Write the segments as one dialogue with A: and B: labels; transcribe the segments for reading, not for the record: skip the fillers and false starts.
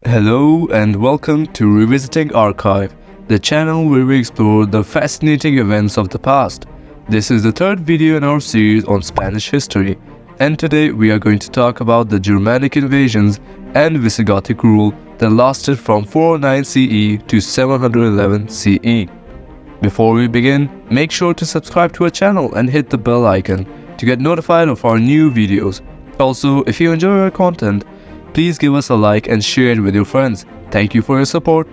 A: Hello and welcome to Revisiting Archive, the channel where we explore the fascinating events of the past. This is the third video in our series on Spanish history, and today we are going to talk about the Germanic invasions and Visigothic rule that lasted from 409 CE to 711 CE. Before we begin, make sure to subscribe to our channel and hit the bell icon to get notified of our new videos. Also, if you enjoy our content, please give us a like and share it with your friends. Thank you for your support.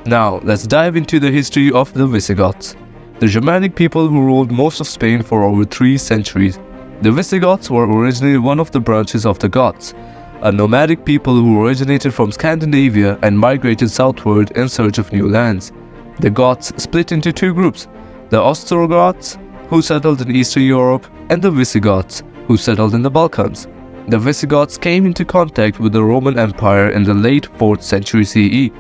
A: Now, let's dive into the history of the Visigoths, the Germanic people who ruled most of Spain for over 3 centuries. The Visigoths were originally one of the branches of the Goths, a nomadic people who originated from Scandinavia and migrated southward in search of new lands. The Goths split into 2 groups, the Ostrogoths, who settled in Eastern Europe, and the Visigoths, who settled in the Balkans. The Visigoths came into contact with the Roman Empire in the late 4th century CE,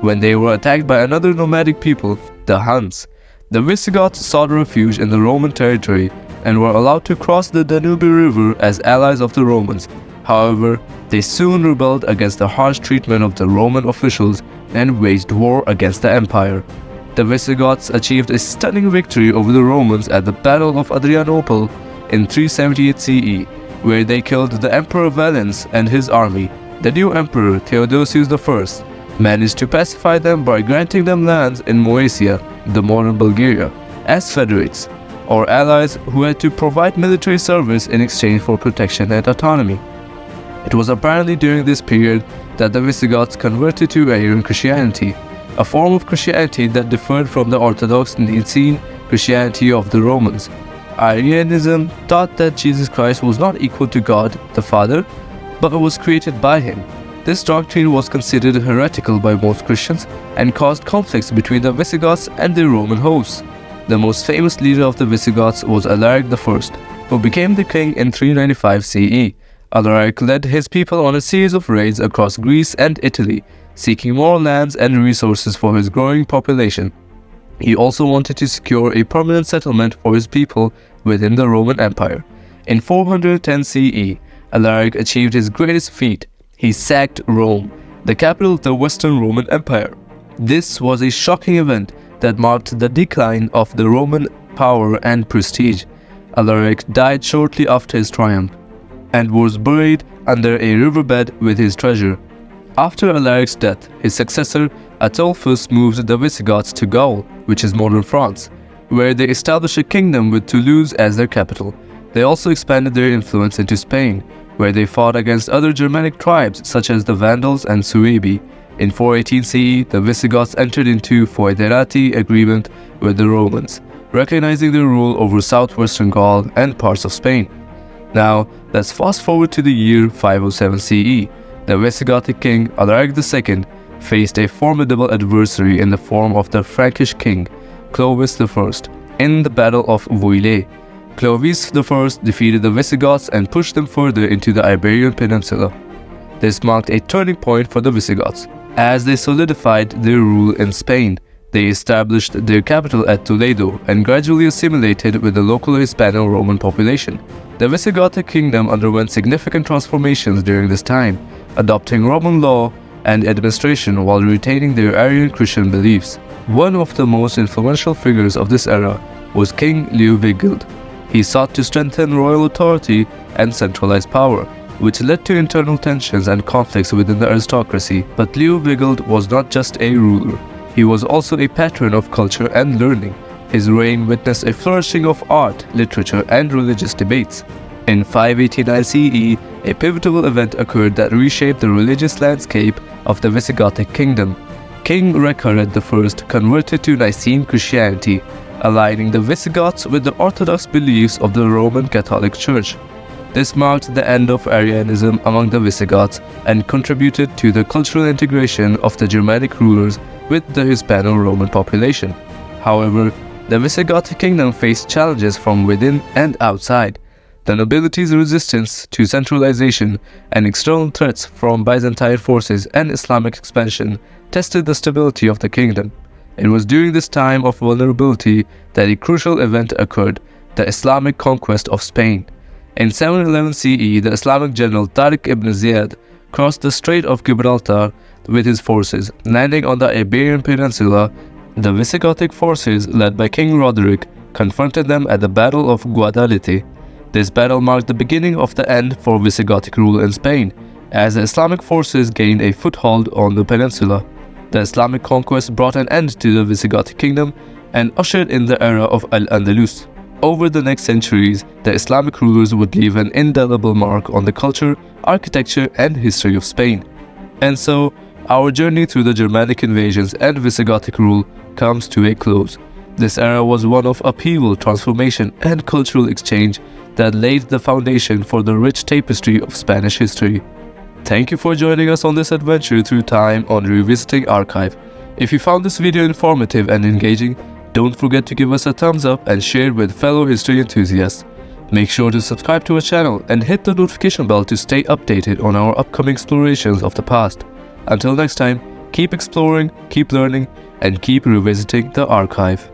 A: when they were attacked by another nomadic people, the Huns. The Visigoths sought refuge in the Roman territory and were allowed to cross the Danube River as allies of the Romans. However, they soon rebelled against the harsh treatment of the Roman officials and waged war against the empire. The Visigoths achieved a stunning victory over the Romans at the Battle of Adrianople in 378 CE, where they killed the Emperor Valens and his army. The new emperor, Theodosius I, managed to pacify them by granting them lands in Moesia, the modern Bulgaria, as federates, or allies who had to provide military service in exchange for protection and autonomy. It was apparently during this period that the Visigoths converted to Arian Christianity, a form of Christianity that differed from the Orthodox Nicene Christianity of the Romans. Arianism taught that Jesus Christ was not equal to God, the Father, but was created by him. This doctrine was considered heretical by most Christians and caused conflicts between the Visigoths and their Roman hosts. The most famous leader of the Visigoths was Alaric I, who became the king in 395 CE. Alaric led his people on a series of raids across Greece and Italy, seeking more lands and resources for his growing population. He also wanted to secure a permanent settlement for his people within the Roman Empire. In 410 CE, Alaric achieved his greatest feat. He sacked Rome, the capital of the Western Roman Empire. This was a shocking event that marked the decline of the Roman power and prestige. Alaric died shortly after his triumph and was buried under a riverbed with his treasure. After Alaric's death, his successor Ataulfus moved the Visigoths to Gaul, which is modern France, where they established a kingdom with Toulouse as their capital. They also expanded their influence into Spain, where they fought against other Germanic tribes such as the Vandals and Suebi. In 418 CE, the Visigoths entered into foederati agreement with the Romans, recognizing their rule over southwestern Gaul and parts of Spain. Now, let's fast forward to the year 507 CE. The Visigothic king Alaric II faced a formidable adversary in the form of the Frankish king Clovis I in the Battle of Vouillé. Clovis I defeated the Visigoths and pushed them further into the Iberian Peninsula. This marked a turning point for the Visigoths. As they solidified their rule in Spain, they established their capital at Toledo and gradually assimilated with the local Hispano-Roman population. The Visigothic kingdom underwent significant transformations during this time, adopting Roman law and administration while retaining their Arian Christian beliefs. One of the most influential figures of this era was King Leovigild. He sought to strengthen royal authority and centralize power, which led to internal tensions and conflicts within the aristocracy. But Leovigild was not just a ruler, he was also a patron of culture and learning. His reign witnessed a flourishing of art, literature, and religious debates. In 589 CE, a pivotal event occurred that reshaped the religious landscape of the Visigothic kingdom. King Recared I converted to Nicene Christianity, aligning the Visigoths with the orthodox beliefs of the Roman Catholic Church. This marked the end of Arianism among the Visigoths and contributed to the cultural integration of the Germanic rulers with the Hispano-Roman population. However, the Visigothic kingdom faced challenges from within and outside. The nobility's resistance to centralization and external threats from Byzantine forces and Islamic expansion tested the stability of the kingdom. It was during this time of vulnerability that a crucial event occurred, the Islamic conquest of Spain. In 711 CE, the Islamic general Tariq ibn Ziyad crossed the Strait of Gibraltar, with his forces, landing on the Iberian Peninsula. The Visigothic forces, led by King Roderick, confronted them at the Battle of Guadalete. This battle marked the beginning of the end for Visigothic rule in Spain, as the Islamic forces gained a foothold on the peninsula. The Islamic conquest brought an end to the Visigothic kingdom and ushered in the era of Al-Andalus. Over the next centuries, the Islamic rulers would leave an indelible mark on the culture, architecture, and history of Spain. And so, our journey through the Germanic invasions and Visigothic rule comes to a close. This era was one of upheaval, transformation, and cultural exchange that laid the foundation for the rich tapestry of Spanish history. Thank you for joining us on this adventure through time on Revisiting Archive. If you found this video informative and engaging, don't forget to give us a thumbs up and share with fellow history enthusiasts. Make sure to subscribe to our channel and hit the notification bell to stay updated on our upcoming explorations of the past. Until next time, keep exploring, keep learning, and keep revisiting the archive.